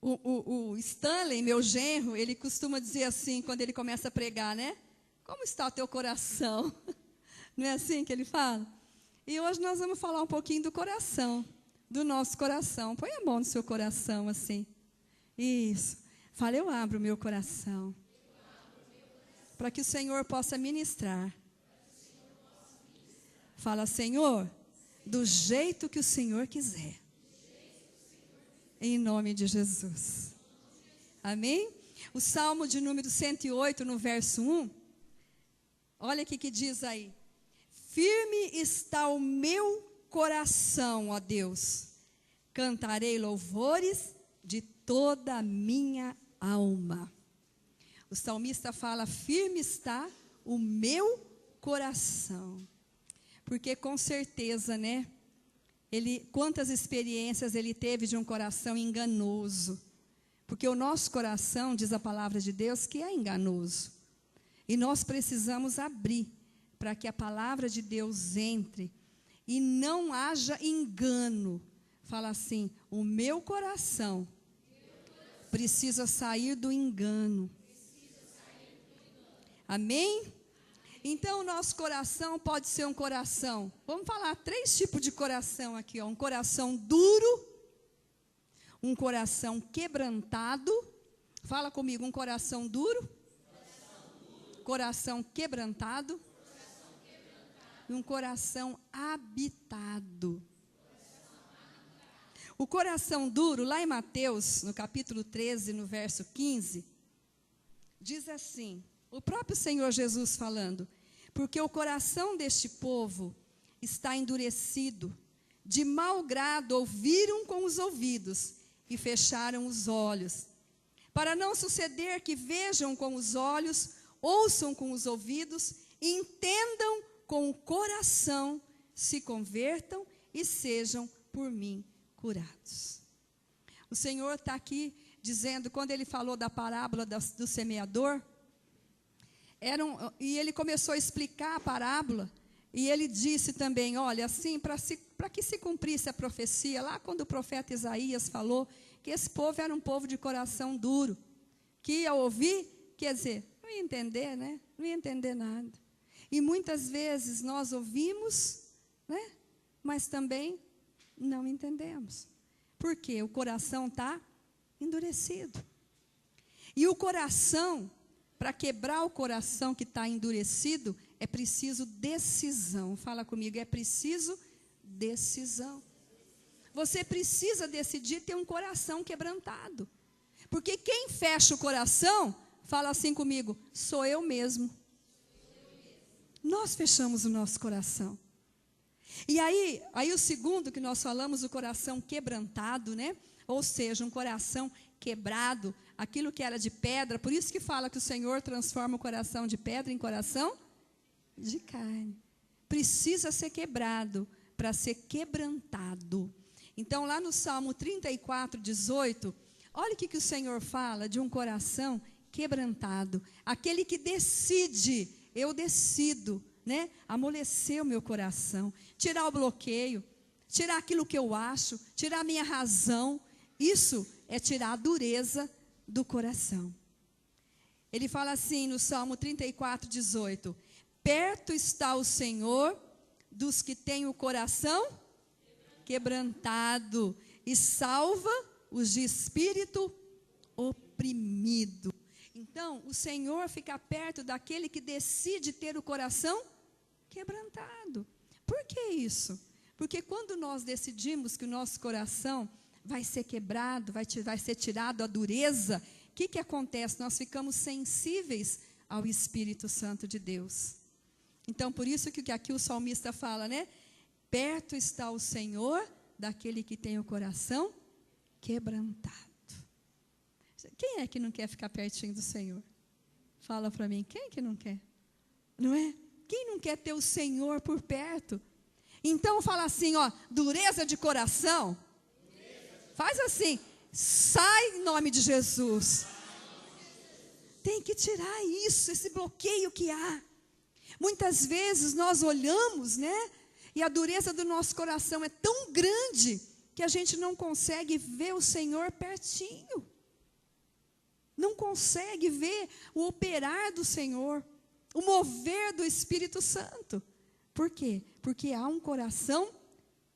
O Stanley, meu genro, ele costuma dizer assim, quando ele começa a pregar, né? Como está o teu coração? Não é assim que ele fala? E hoje nós vamos falar um pouquinho do coração, do nosso coração. Põe a mão no seu coração, assim. Isso. Fala, eu abro o meu coração. Para que o Senhor possa ministrar. Fala, Senhor, do jeito que o Senhor quiser. Em nome de Jesus. Amém? O Salmo de número 108, no verso 1. Olha o que diz aí. Firme está o meu coração, ó Deus. Cantarei louvores de toda a minha alma. O salmista fala, firme está o meu coração. Porque com certeza, né? Quantas experiências ele teve de um coração enganoso. Porque o nosso coração, diz a palavra de Deus, que é enganoso. E nós precisamos abrir para que a palavra de Deus entre e não haja engano. Fala assim, o meu coração precisa sair do engano. Amém? Então, o nosso coração pode ser um coração. Vamos falar 3 tipos de coração aqui. Ó. Um coração duro, um coração quebrantado. Fala comigo, um coração duro. Coração quebrantado. E um coração habitado. O coração duro, lá em Mateus, no capítulo 13, no verso 15, diz assim, o próprio Senhor Jesus falando, porque o coração deste povo está endurecido, de mau grado ouviram com os ouvidos e fecharam os olhos, para não suceder que vejam com os olhos, ouçam com os ouvidos, entendam com o coração, se convertam e sejam por mim curados. O Senhor está aqui dizendo, quando Ele falou da parábola do semeador, e Ele começou a explicar a parábola, e Ele disse também, olha, assim, para que se cumprisse a profecia, lá quando o profeta Isaías falou, que esse povo era um povo de coração duro, que ia ouvir, quer dizer, não ia entender, né? Não ia entender nada. E muitas vezes nós ouvimos, né? Mas também não entendemos. Por quê? O coração está endurecido. E o coração, para quebrar o coração que está endurecido, é preciso decisão. Fala comigo, é preciso decisão. Você precisa decidir ter um coração quebrantado. Porque quem fecha o coração, fala assim comigo, sou eu mesmo. Nós fechamos o nosso coração. E aí o segundo que nós falamos, o coração quebrantado, né? Ou seja, um coração quebrado, aquilo que era de pedra, por isso que fala que o Senhor transforma o coração de pedra em coração de carne. Precisa ser quebrado para ser quebrantado. Então, lá no Salmo 34, 18, olha o que o Senhor fala de um coração quebrantado. Aquele que decide, eu decido, né? Amolecer o meu coração, tirar o bloqueio, tirar aquilo que eu acho, tirar a minha razão. Isso é tirar a dureza do coração. Ele fala assim no Salmo 34, 18: perto está o Senhor dos que têm o coração quebrantado e salva os de espírito oprimido. Então, o Senhor fica perto daquele que decide ter o coração quebrantado. Por que isso? Porque quando nós decidimos que o nosso coração vai ser quebrado, vai ser tirado a dureza, o que acontece? Nós ficamos sensíveis ao Espírito Santo de Deus. Então, por isso que aqui o salmista fala, né? Perto está o Senhor daquele que tem o coração quebrantado. Quem é que não quer ficar pertinho do Senhor? Fala para mim, quem que não quer? Não é? Quem não quer ter o Senhor por perto? Então fala assim, ó, dureza de coração. Faz assim, sai em nome de Jesus. Tem que tirar isso, esse bloqueio que há. Muitas vezes nós olhamos, né? E a dureza do nosso coração é tão grande que a gente não consegue ver o Senhor pertinho. não consegue ver o operar do Senhor, o mover do Espírito Santo. Por quê? Porque há um coração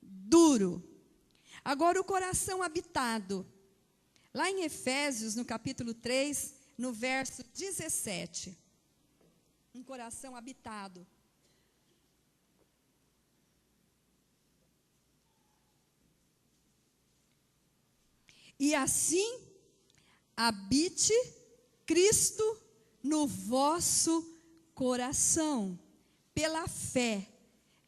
duro. Agora, o coração habitado. Lá em Efésios, no capítulo 3, no verso 17. Um coração habitado. E assim, habite Cristo no vosso coração, pela fé,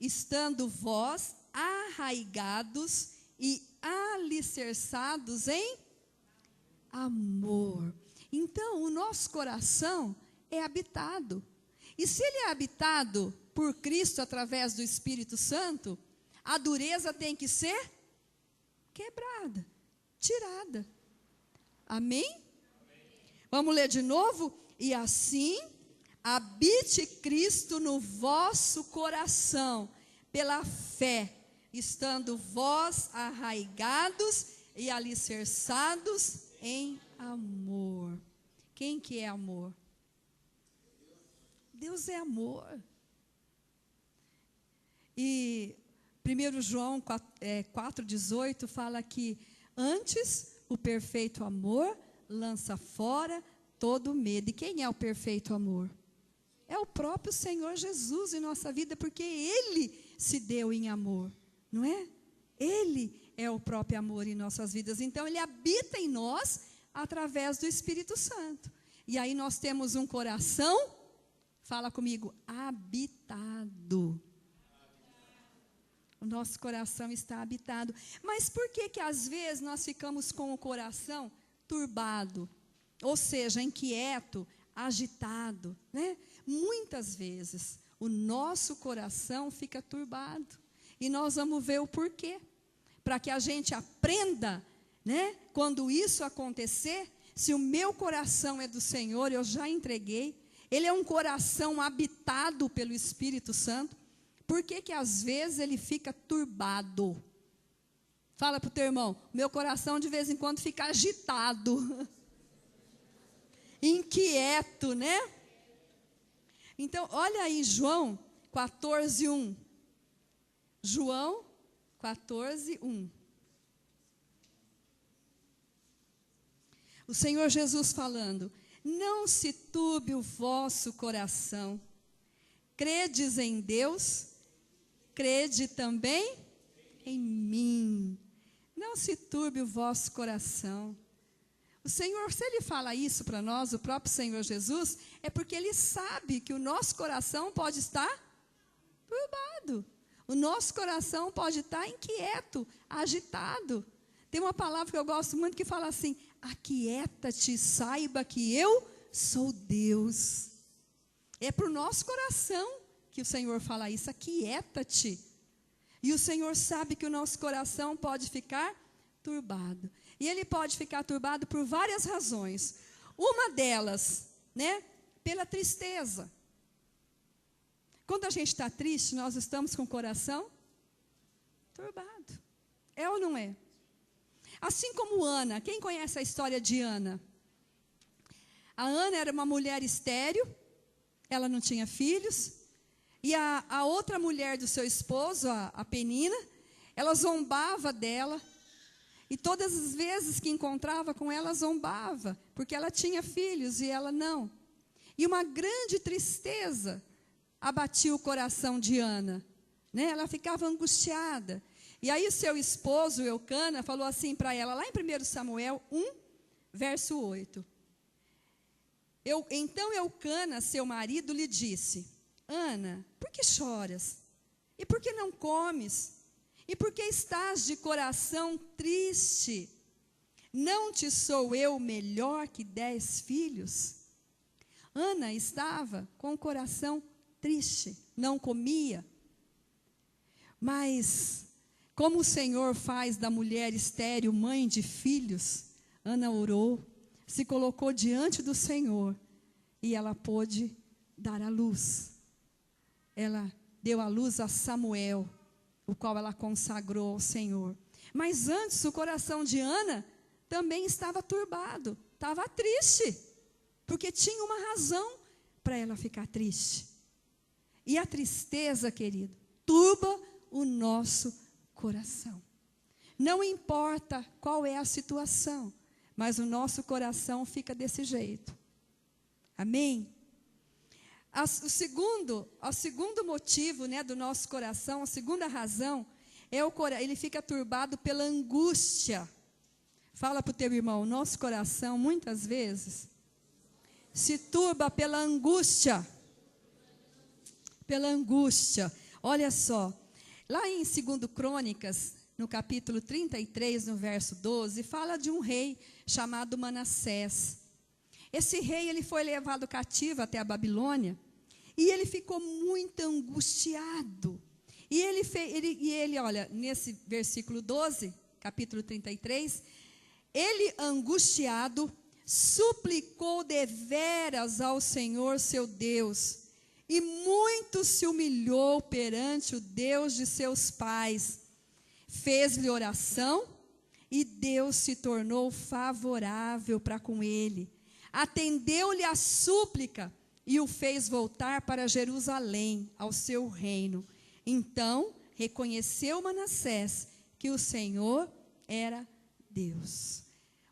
estando vós arraigados e alicerçados em amor. Então, o nosso coração é habitado. E se ele é habitado por Cristo através do Espírito Santo, a dureza tem que ser quebrada, tirada. Amém? Vamos ler de novo? E assim, habite Cristo no vosso coração, pela fé, estando vós arraigados e alicerçados em amor. Quem que é amor? Deus é amor. E 1 João 4,18 fala que antes o perfeito amor lança fora todo medo. E quem é o perfeito amor? É o próprio Senhor Jesus em nossa vida, porque Ele se deu em amor, não é? Ele é o próprio amor em nossas vidas. Então, Ele habita em nós através do Espírito Santo. E aí nós temos um coração, fala comigo, habitado. O nosso coração está habitado. Mas por que que às vezes nós ficamos com o coração turbado? Ou seja, inquieto, agitado, né? Muitas vezes o nosso coração fica turbado. E nós vamos ver o porquê. Para que a gente aprenda, né? Quando isso acontecer, se o meu coração é do Senhor, eu já entreguei. Ele é um coração habitado pelo Espírito Santo. Por que que às vezes ele fica turbado? Fala para o teu irmão, meu coração de vez em quando fica agitado. Inquieto, né? Então, olha aí João 14:1. João 14:1. O Senhor Jesus falando, não se turbe o vosso coração. Credes em Deus, crede também em mim. Não se turbe o vosso coração. O Senhor, se Ele fala isso para nós, o próprio Senhor Jesus, é porque Ele sabe que o nosso coração pode estar turbado. O nosso coração pode estar inquieto, agitado. Tem uma palavra que eu gosto muito que fala assim, aquieta-te, saiba que eu sou Deus. É para o nosso coração que o Senhor fala isso, aquieta-te. E o Senhor sabe que o nosso coração pode ficar turbado. E ele pode ficar turbado por várias razões. Uma delas, né, pela tristeza. Quando a gente está triste, nós estamos com o coração turbado. É ou não é? Assim como Ana. Quem conhece a história de Ana? A Ana era uma mulher estéril. Ela não tinha filhos. E a outra mulher do seu esposo, a Penina, ela zombava dela. E todas as vezes que encontrava com ela, zombava. Porque ela tinha filhos e ela não. E uma grande tristeza abatia o coração de Ana, né? Ela ficava angustiada. E aí o seu esposo, Eucana, falou assim para ela, lá em 1 Samuel 1, verso 8. Então Eucana, seu marido, lhe disse, Ana, por que choras? E por que não comes? E por que estás de coração triste? Não te sou eu melhor que 10 filhos? Ana estava com o coração triste, não comia. Mas, como o Senhor faz da mulher estéril mãe de filhos, Ana orou, se colocou diante do Senhor e ela pôde dar à luz. Ela deu à luz a Samuel, o qual ela consagrou ao Senhor. Mas antes, o coração de Ana também estava turbado, estava triste. porque tinha uma razão para ela ficar triste. E a tristeza, querido, turba o nosso coração. Não importa qual é a situação, mas o nosso coração fica desse jeito. Amém? O segundo motivo, né, do nosso coração, a segunda razão, ele fica turbado pela angústia. Fala para o teu irmão, nosso coração, muitas vezes, se turba pela angústia. Pela angústia. Olha só, lá em 2 Crônicas, no capítulo 33, no verso 12, fala de um rei chamado Manassés. Esse rei, ele foi levado cativo até a Babilônia, e ele ficou muito angustiado. E ele, olha, nesse versículo 12, capítulo 33, ele, angustiado, suplicou deveras ao Senhor seu Deus, e muito se humilhou perante o Deus de seus pais. Fez-lhe oração, e Deus se tornou favorável para com ele. Atendeu-lhe a súplica, e o fez voltar para Jerusalém, ao seu reino. Então, reconheceu Manassés que o Senhor era Deus.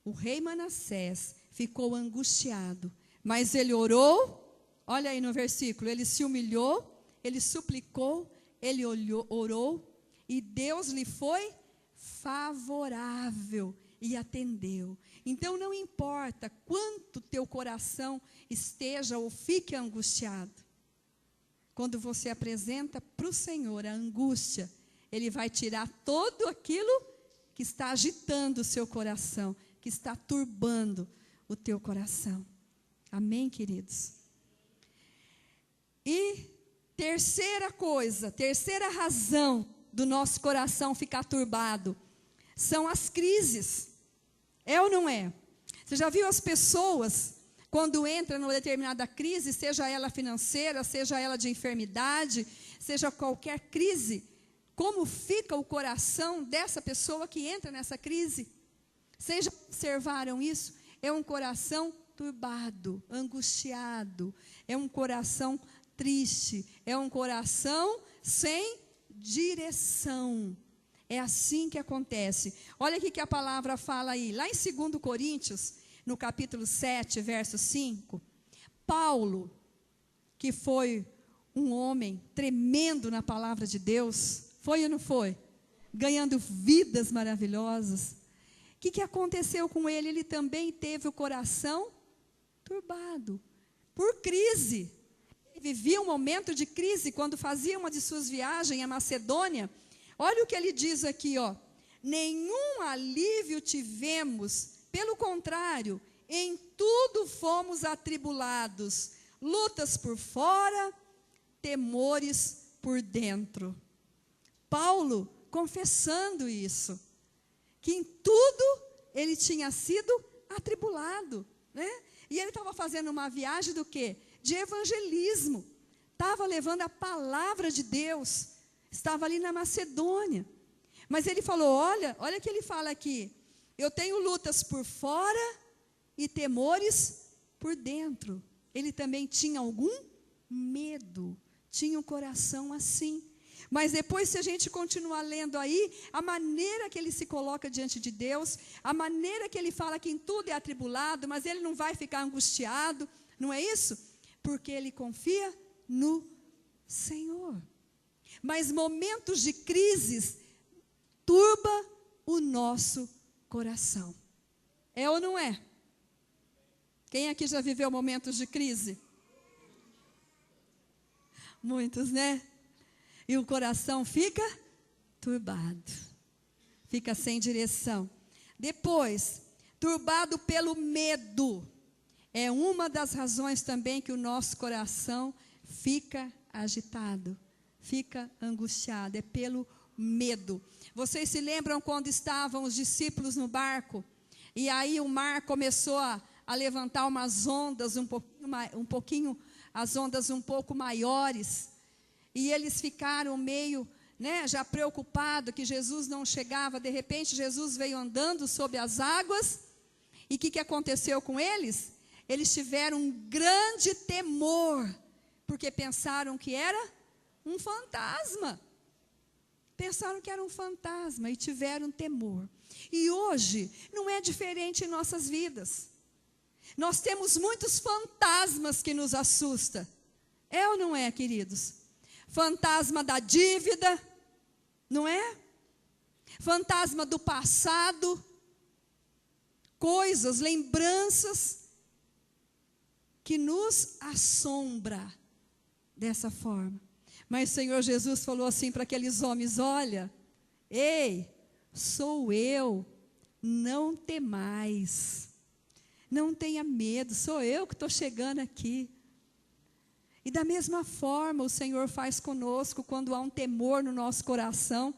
O rei Manassés ficou angustiado, mas ele orou. Olha aí no versículo, ele se humilhou, ele suplicou, ele orou, e Deus lhe foi favorável e atendeu. Então não importa quanto teu coração esteja ou fique angustiado, quando você apresenta para o Senhor a angústia, Ele vai tirar tudo aquilo que está agitando o seu coração, que está turbando o teu coração. Amém, queridos? E terceira razão do nosso coração ficar turbado, são as crises. É ou não é? Você já viu as pessoas, quando entram numa determinada crise, seja ela financeira, seja ela de enfermidade, seja qualquer crise, como fica o coração dessa pessoa que entra nessa crise? Vocês já observaram isso? É um coração turbado, angustiado, é um coração triste, é um coração sem direção. É assim que acontece. Olha o que a palavra fala aí. Lá em 2 Coríntios, no capítulo 7, verso 5, Paulo, que foi um homem tremendo na palavra de Deus, foi ou não foi? Ganhando vidas maravilhosas. O que aconteceu com ele? Ele também teve o coração turbado, por crise. Ele vivia um momento de crise, quando fazia uma de suas viagens à Macedônia. Olha o que ele diz aqui, ó. Nenhum alívio tivemos, pelo contrário, em tudo fomos atribulados, lutas por fora, temores por dentro. Paulo confessando isso, que em tudo ele tinha sido atribulado, né? E ele estava fazendo uma viagem do quê? De evangelismo. Estava levando a palavra de Deus. Estava ali na Macedônia. Mas ele falou, olha o que ele fala aqui. Eu tenho lutas por fora e temores por dentro. Ele também tinha algum medo. Tinha um coração assim. Mas depois, se a gente continuar lendo aí, a maneira que ele se coloca diante de Deus, a maneira que ele fala que em tudo é atribulado, mas ele não vai ficar angustiado, não é isso? Porque ele confia no Senhor. Mas momentos de crises turba o nosso coração. É ou não é? Quem aqui já viveu momentos de crise? Muitos, né? E o coração fica turbado, fica sem direção. Depois, turbado pelo medo. É uma das razões também que o nosso coração fica agitado, fica angustiado, é pelo medo. Vocês se lembram quando estavam os discípulos no barco? E aí o mar começou a levantar umas ondas um pouquinho, as ondas um pouco maiores. E eles ficaram meio, né, já preocupados que Jesus não chegava. De repente, Jesus veio andando sobre as águas. E o que aconteceu com eles? eles tiveram um grande temor, porque pensaram que era um fantasma. Pensaram que era um fantasma e tiveram temor. E hoje não é diferente em nossas vidas. Nós temos muitos fantasmas que nos assustam. É ou não é, queridos? Fantasma da dívida, não é? Fantasma do passado, coisas, lembranças que nos assombra dessa forma. Mas o Senhor Jesus falou assim para aqueles homens: olha, ei, sou eu, não temais, não tenha medo, sou eu que estou chegando aqui. E da mesma forma o Senhor faz conosco quando há um temor no nosso coração,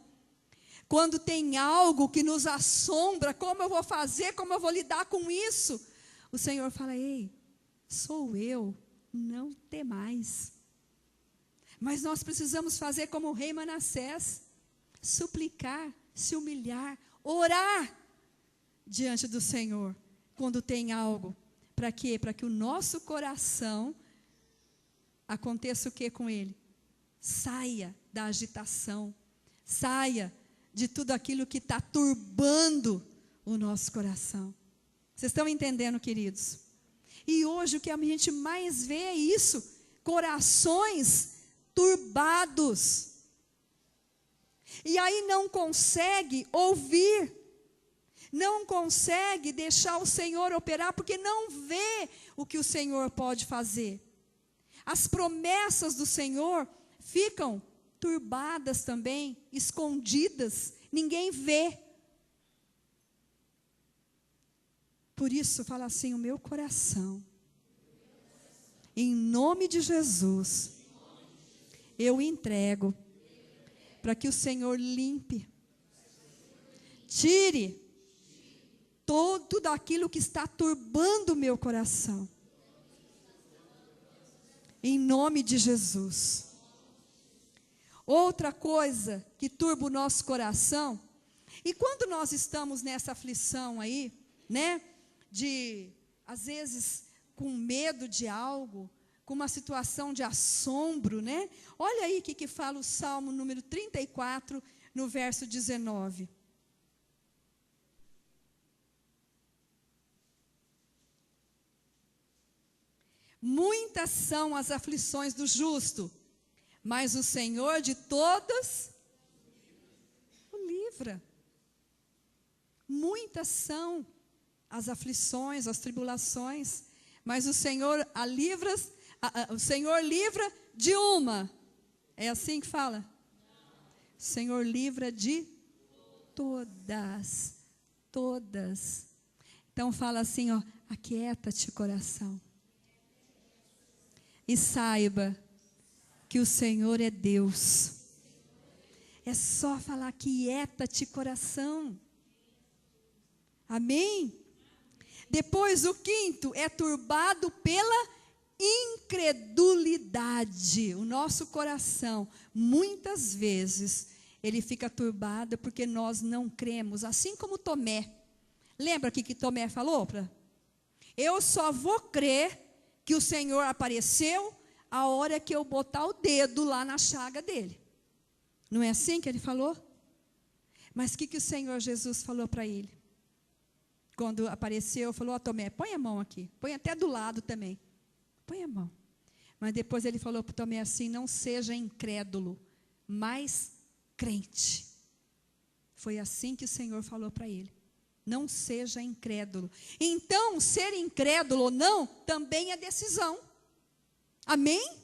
quando tem algo que nos assombra, como eu vou fazer, como eu vou lidar com isso? O Senhor fala: ei, sou eu, não temais. Mas nós precisamos fazer como o rei Manassés, suplicar, se humilhar, orar diante do Senhor, quando tem algo. Para quê? Para que o nosso coração, aconteça o que com ele? Saia da agitação, saia de tudo aquilo que está turbando o nosso coração. Vocês estão entendendo, queridos? E hoje o que a gente mais vê é isso, corações turbados. E aí não consegue ouvir, não consegue deixar o Senhor operar, porque não vê o que o Senhor pode fazer. As promessas do Senhor ficam turbadas também, escondidas, ninguém vê. Por isso fala assim: o meu coração, em nome de Jesus, eu entrego, para que o Senhor limpe, tire tudo daquilo que está turbando o meu coração, em nome de Jesus. Outra coisa que turba o nosso coração, e quando nós estamos nessa aflição aí, né, de, às vezes, com medo de algo, com uma situação de assombro, né? Olha aí o que fala o Salmo número 34, no verso 19. Muitas são as aflições do justo, mas o Senhor de todas o livra. Muitas são as aflições, as tribulações, mas o Senhor o Senhor livra de uma. É assim que fala? O Senhor livra de todas. Todas. Então fala assim, ó: aquieta-te, coração, e saiba que o Senhor é Deus. É só falar: aquieta-te, coração. Amém? Depois o quinto é turbado pela incredulidade. O nosso coração, muitas vezes, ele fica turbado porque nós não cremos, assim como Tomé. Lembra o que Tomé falou? Eu só vou crer que o Senhor apareceu a hora que eu botar o dedo lá na chaga dele. Não é assim que ele falou? Mas o que o Senhor Jesus falou para ele? Quando apareceu, falou: ó, Tomé, põe a mão aqui, põe até do lado também. Põe a mão. Mas depois ele falou para Tomé assim: não seja incrédulo, mas crente. Foi assim que o Senhor falou para ele: não seja incrédulo. Então, ser incrédulo ou não, também é decisão. Amém?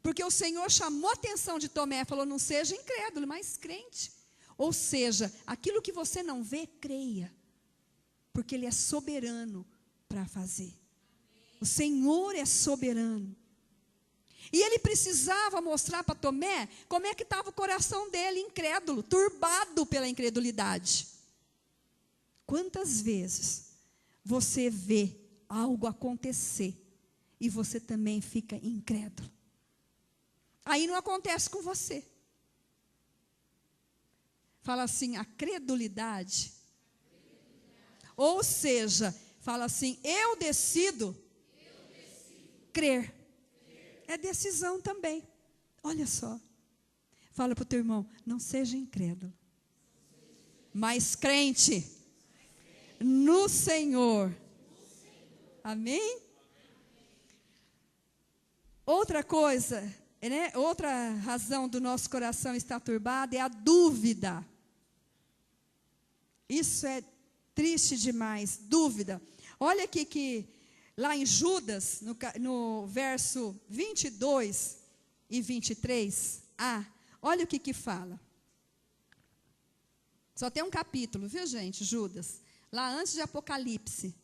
Porque o Senhor chamou a atenção de Tomé, falou: não seja incrédulo, mas crente. Ou seja, aquilo que você não vê, creia. Porque Ele é soberano para fazer. O Senhor é soberano. E ele precisava mostrar para Tomé como é que estava o coração dele, incrédulo, turbado pela incredulidade. Quantas vezes você vê algo acontecer e você também fica incrédulo? Aí não acontece com você. Fala assim: a credulidade. Ou seja, Fala assim: eu decido crer. É decisão também. Olha só. Fala para o teu irmão: não seja incrédulo, mas crente no Senhor. Amém? Outra coisa, né? Outra razão do nosso coração estar turbado é a dúvida. Isso é triste demais, dúvida. Olha aqui que lá em Judas, no verso 22 e 23a, olha o que fala. Só tem um capítulo, viu, gente? Judas. Lá antes de Apocalipse.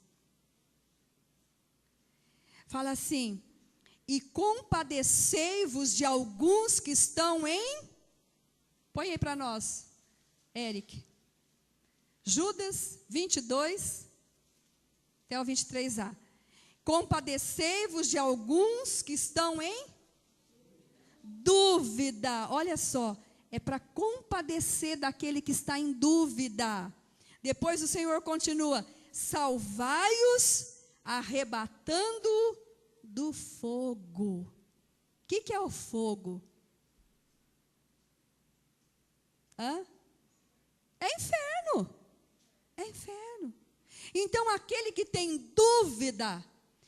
Fala assim: e compadecei-vos de alguns que estão em... Põe aí para nós, Eric. Judas 22, até o 23a. Compadecei-vos de alguns que estão em dúvida. Olha só, é para compadecer daquele que está em dúvida. Depois o Senhor continua: salvai-os arrebatando do fogo. O que é o fogo? Hã? É inferno. É inferno. Então, aquele que tem dúvida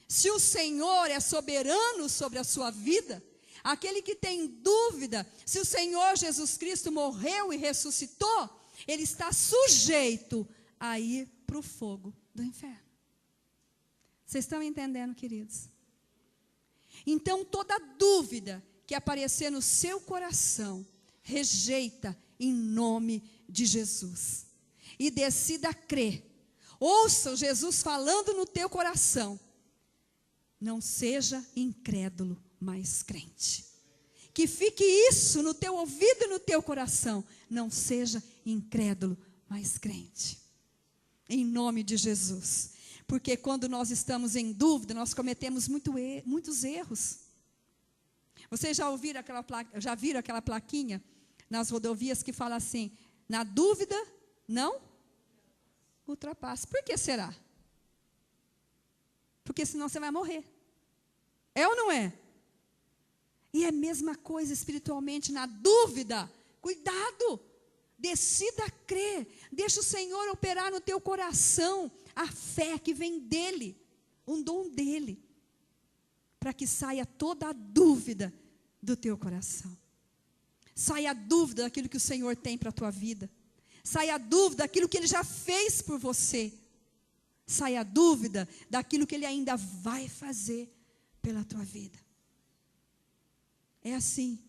se o Senhor é soberano sobre a sua vida, aquele que tem dúvida se o Senhor Jesus Cristo morreu e ressuscitou, ele está sujeito a ir para o fogo do inferno. Vocês estão entendendo, queridos? Então, toda dúvida que aparecer no seu coração, rejeita em nome de Jesus. E decida crer. Ouça Jesus falando no teu coração. Não seja incrédulo, mas crente. Que fique isso no teu ouvido e no teu coração. Não seja incrédulo, mas crente. Em nome de Jesus. Porque quando nós estamos em dúvida, nós cometemos muitos erros. Vocês já viram aquela plaquinha nas rodovias que fala assim: na dúvida, não ultrapasse. Por que será? Porque senão você vai morrer. É ou não é? E é a mesma coisa espiritualmente, na dúvida. Cuidado, decida crer. Deixa o Senhor operar no teu coração a fé que vem dEle, um dom dEle, para que saia toda a dúvida do teu coração. Saia a dúvida daquilo que o Senhor tem para a tua vida. Saia a dúvida daquilo que Ele já fez por você. Saia a dúvida daquilo que Ele ainda vai fazer pela tua vida. É assim.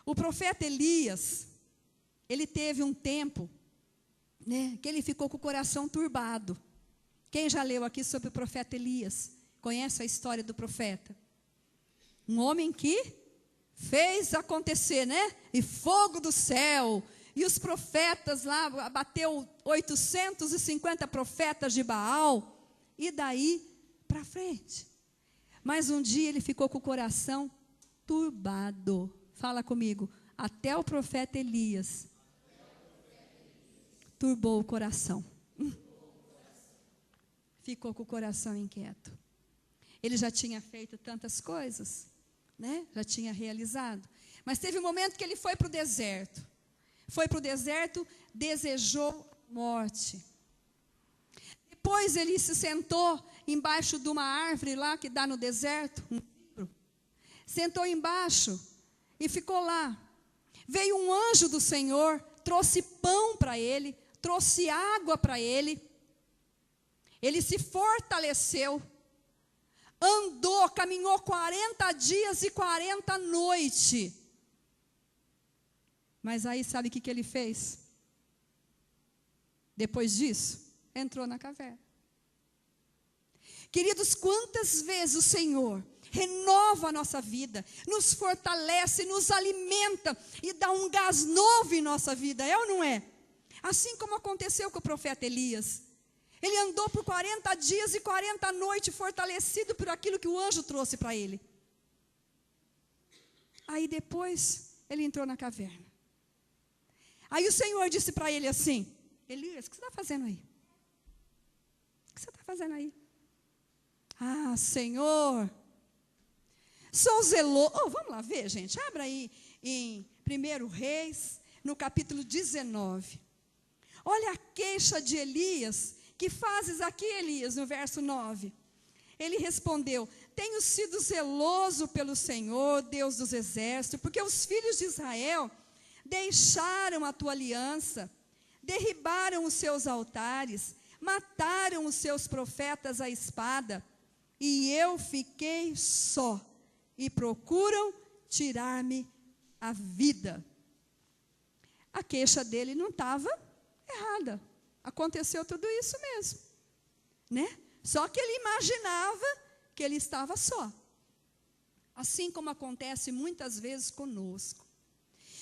O profeta Elias, ele teve um tempo, né, que ele ficou com o coração turbado. Quem já leu aqui sobre o profeta Elias? Conhece a história do profeta? Um homem que fez acontecer, né? E fogo do céu. E os profetas lá, bateu 850 profetas de Baal. E daí para frente. Mas um dia ele ficou com o coração turbado. Fala comigo. Até o profeta Elias turbou o coração. Ficou com o coração inquieto. Ele já tinha feito tantas coisas, né? Já tinha realizado. Mas teve um momento que ele foi para o deserto. Foi para o deserto, desejou morte. Depois ele se sentou embaixo de uma árvore lá que dá no deserto. Sentou embaixo e ficou lá. Veio um anjo do Senhor, trouxe pão para ele, trouxe água para ele. Ele se fortaleceu, andou, caminhou 40 dias e 40 noites. Mas aí sabe o que ele fez? Depois disso, entrou na caverna. Queridos, quantas vezes o Senhor renova a nossa vida, nos fortalece, nos alimenta e dá um gás novo em nossa vida, é ou não é? Assim como aconteceu com o profeta Elias. Ele andou por 40 dias e 40 noites fortalecido por aquilo que o anjo trouxe para ele. Aí depois, ele entrou na caverna. Aí o Senhor disse para ele assim: Elias, o que você está fazendo aí? O que que você está fazendo aí? Ah, Senhor, sou zeloso. Oh, vamos lá ver, gente. Abra aí em 1 Reis, no capítulo 19. Olha a queixa de Elias. Que fazes aqui, Elias, no verso 9? Ele respondeu: tenho sido zeloso pelo Senhor, Deus dos exércitos, porque os filhos de Israel deixaram a tua aliança, derribaram os seus altares, mataram os seus profetas à espada, e eu fiquei só, e procuram tirar-me a vida. A queixa dele não estava errada. Aconteceu tudo isso mesmo, né? Só que ele imaginava que ele estava só. Assim como acontece muitas vezes conosco.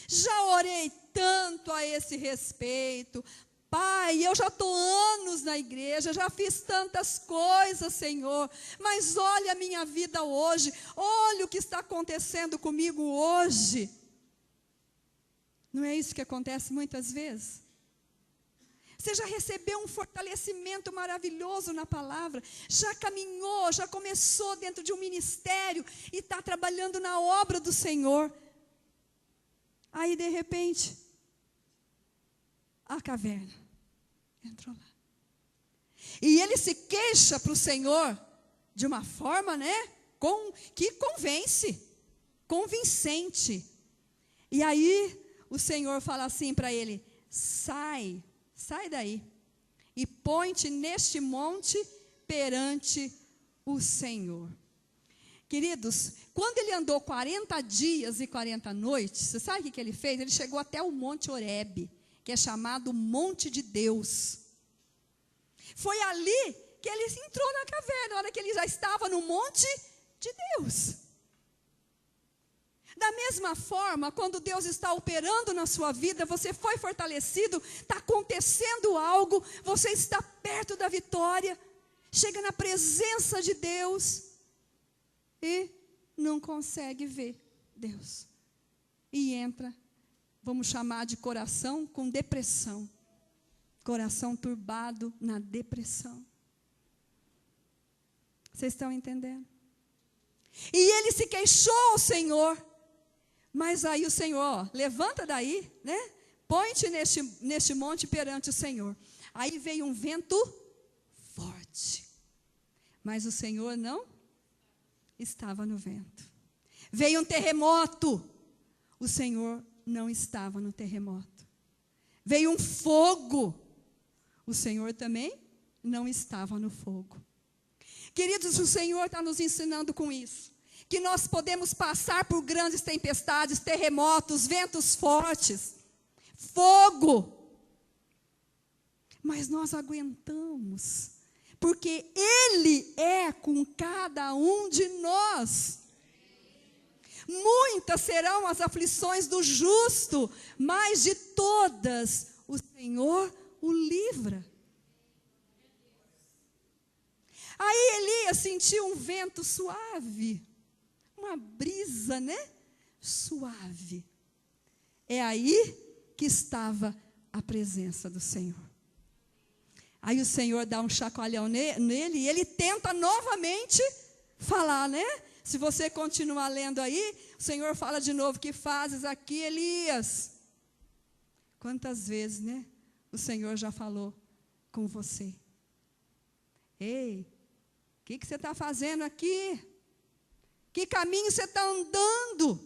Já orei tanto a esse respeito. Pai, eu já estou anos na igreja, já fiz tantas coisas, Senhor, mas olha a minha vida hoje, olha o que está acontecendo comigo hoje. Não é isso que acontece muitas vezes? Você já recebeu um fortalecimento maravilhoso na palavra, já caminhou, já começou dentro de um ministério e está trabalhando na obra do Senhor. Aí, de repente, a caverna entrou lá. E ele se queixa para o Senhor de uma forma, né, que convincente. E aí, o Senhor fala assim para ele: sai daí e põe-te neste monte perante o Senhor. Queridos, quando ele andou 40 dias e 40 noites, você sabe o que ele fez? Ele chegou até o Monte Horebe, que é chamado Monte de Deus. Foi ali que ele entrou na caverna, na hora que ele já estava no Monte de Deus. Da mesma forma, quando Deus está operando na sua vida, você foi fortalecido, está acontecendo algo, você está perto da vitória, chega na presença de Deus e não consegue ver Deus. E entra, vamos chamar de coração com depressão. Coração turbado na depressão. Vocês estão entendendo? E ele se queixou ao Senhor. Mas aí o Senhor, levanta daí, né? Põe-te neste monte perante o Senhor. Aí veio um vento forte. Mas o Senhor não estava no vento. Veio um terremoto. O Senhor não estava no terremoto. Veio um fogo. O Senhor também não estava no fogo. Queridos, o Senhor está nos ensinando com isso. Que nós podemos passar por grandes tempestades, terremotos, ventos fortes, fogo. Mas nós aguentamos, porque Ele é com cada um de nós. Muitas serão as aflições do justo, mas de todas o Senhor o livra. Aí Elias sentiu um vento suave, uma brisa, né? Suave. É aí que estava a presença do Senhor. Aí o Senhor dá um chacoalhão nele e ele tenta novamente falar, né? Se você continuar lendo aí, o Senhor fala de novo: que fazes aqui, Elias? Quantas vezes, né? O Senhor já falou com você. Ei, o que você está fazendo aqui? Que caminho você está andando?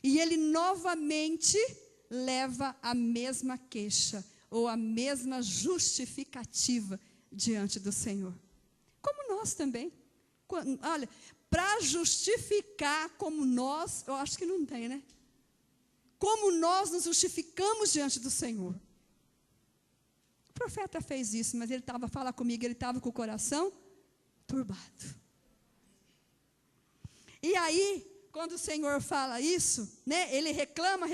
E ele novamente leva a mesma queixa, ou a mesma justificativa diante do Senhor. Como nós também. Olha, para justificar como nós, eu acho que não tem, né? Como nós nos justificamos diante do Senhor. O profeta fez isso, mas ele estava, fala comigo, ele estava com o coração turbado. E aí, quando o Senhor fala isso, né, ele reclama,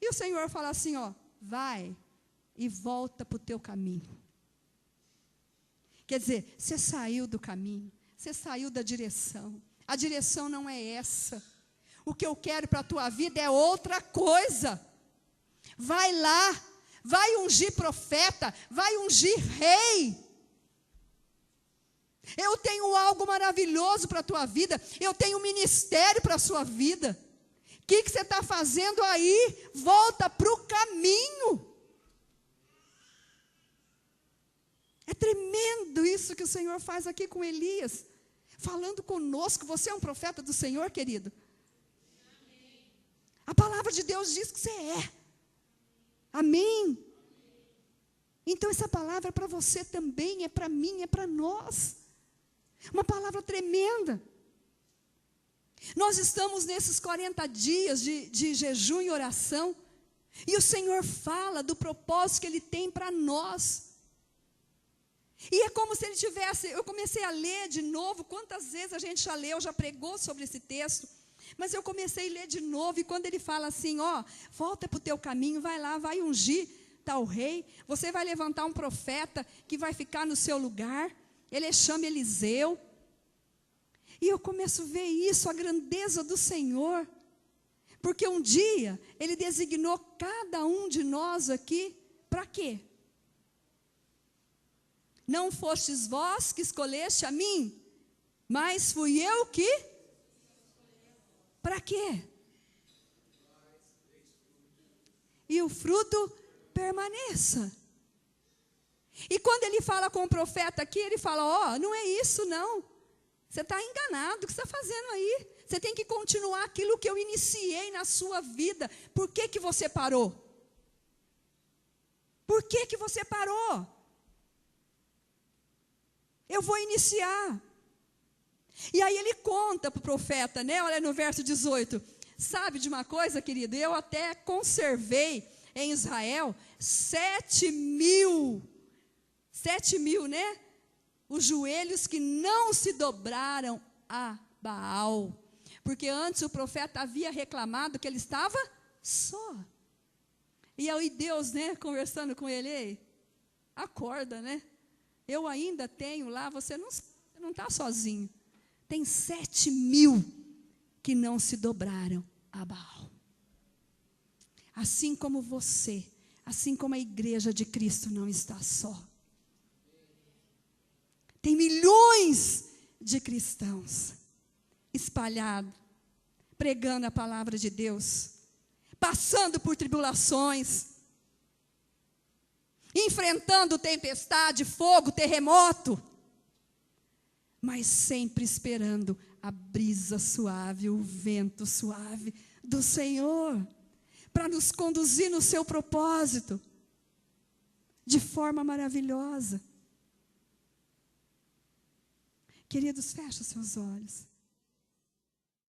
e o Senhor fala assim, ó, vai e volta para o teu caminho. Quer dizer, você saiu do caminho, você saiu da direção. A direção não é essa. O que eu quero para a tua vida é outra coisa. Vai lá, vai ungir profeta, vai ungir rei. Eu tenho algo maravilhoso para a tua vida, eu tenho um ministério para a sua vida. O que você está fazendo aí? Volta para o caminho. É tremendo isso que o Senhor faz aqui com Elias, falando conosco. Você é um profeta do Senhor, querido? A palavra de Deus diz que você é. Amém? Então essa palavra é para você também, é para mim, é para nós. Uma palavra tremenda. Nós estamos nesses 40 dias de jejum e oração, e o Senhor fala do propósito que Ele tem para nós. E é como se Ele tivesse, eu comecei a ler de novo, quantas vezes a gente já leu, já pregou sobre esse texto, mas eu comecei a ler de novo, e quando Ele fala assim, ó, volta para o teu caminho, vai lá, vai ungir tal rei, você vai levantar um profeta que vai ficar no seu lugar, Ele chama Eliseu. E eu começo a ver isso, a grandeza do Senhor. Porque um dia, Ele designou cada um de nós aqui, para quê? Não fostes vós que escolheste a mim, mas fui eu que? Para quê? E o fruto permaneça. E quando Ele fala com o profeta aqui, Ele fala, ó, não é isso não. Você está enganado, o que você está fazendo aí? Você tem que continuar aquilo que eu iniciei na sua vida. Por que que você parou? Por que que você parou? Eu vou iniciar. E aí ele conta para o profeta, né? Olha no verso 18. Sabe de uma coisa, querido? Eu até conservei em Israel 7.000, né? Os joelhos que não se dobraram a Baal. Porque antes o profeta havia reclamado que ele estava só. E aí Deus, né, conversando com ele, ei, acorda, né? Eu ainda tenho lá, você não está sozinho. Tem 7.000 que não se dobraram a Baal. Assim como você, assim como a igreja de Cristo não está só. Tem milhões de cristãos espalhados, pregando a palavra de Deus, passando por tribulações, enfrentando tempestade, fogo, terremoto, mas sempre esperando a brisa suave, o vento suave do Senhor, para nos conduzir no seu propósito, de forma maravilhosa. Queridos, feche os seus olhos.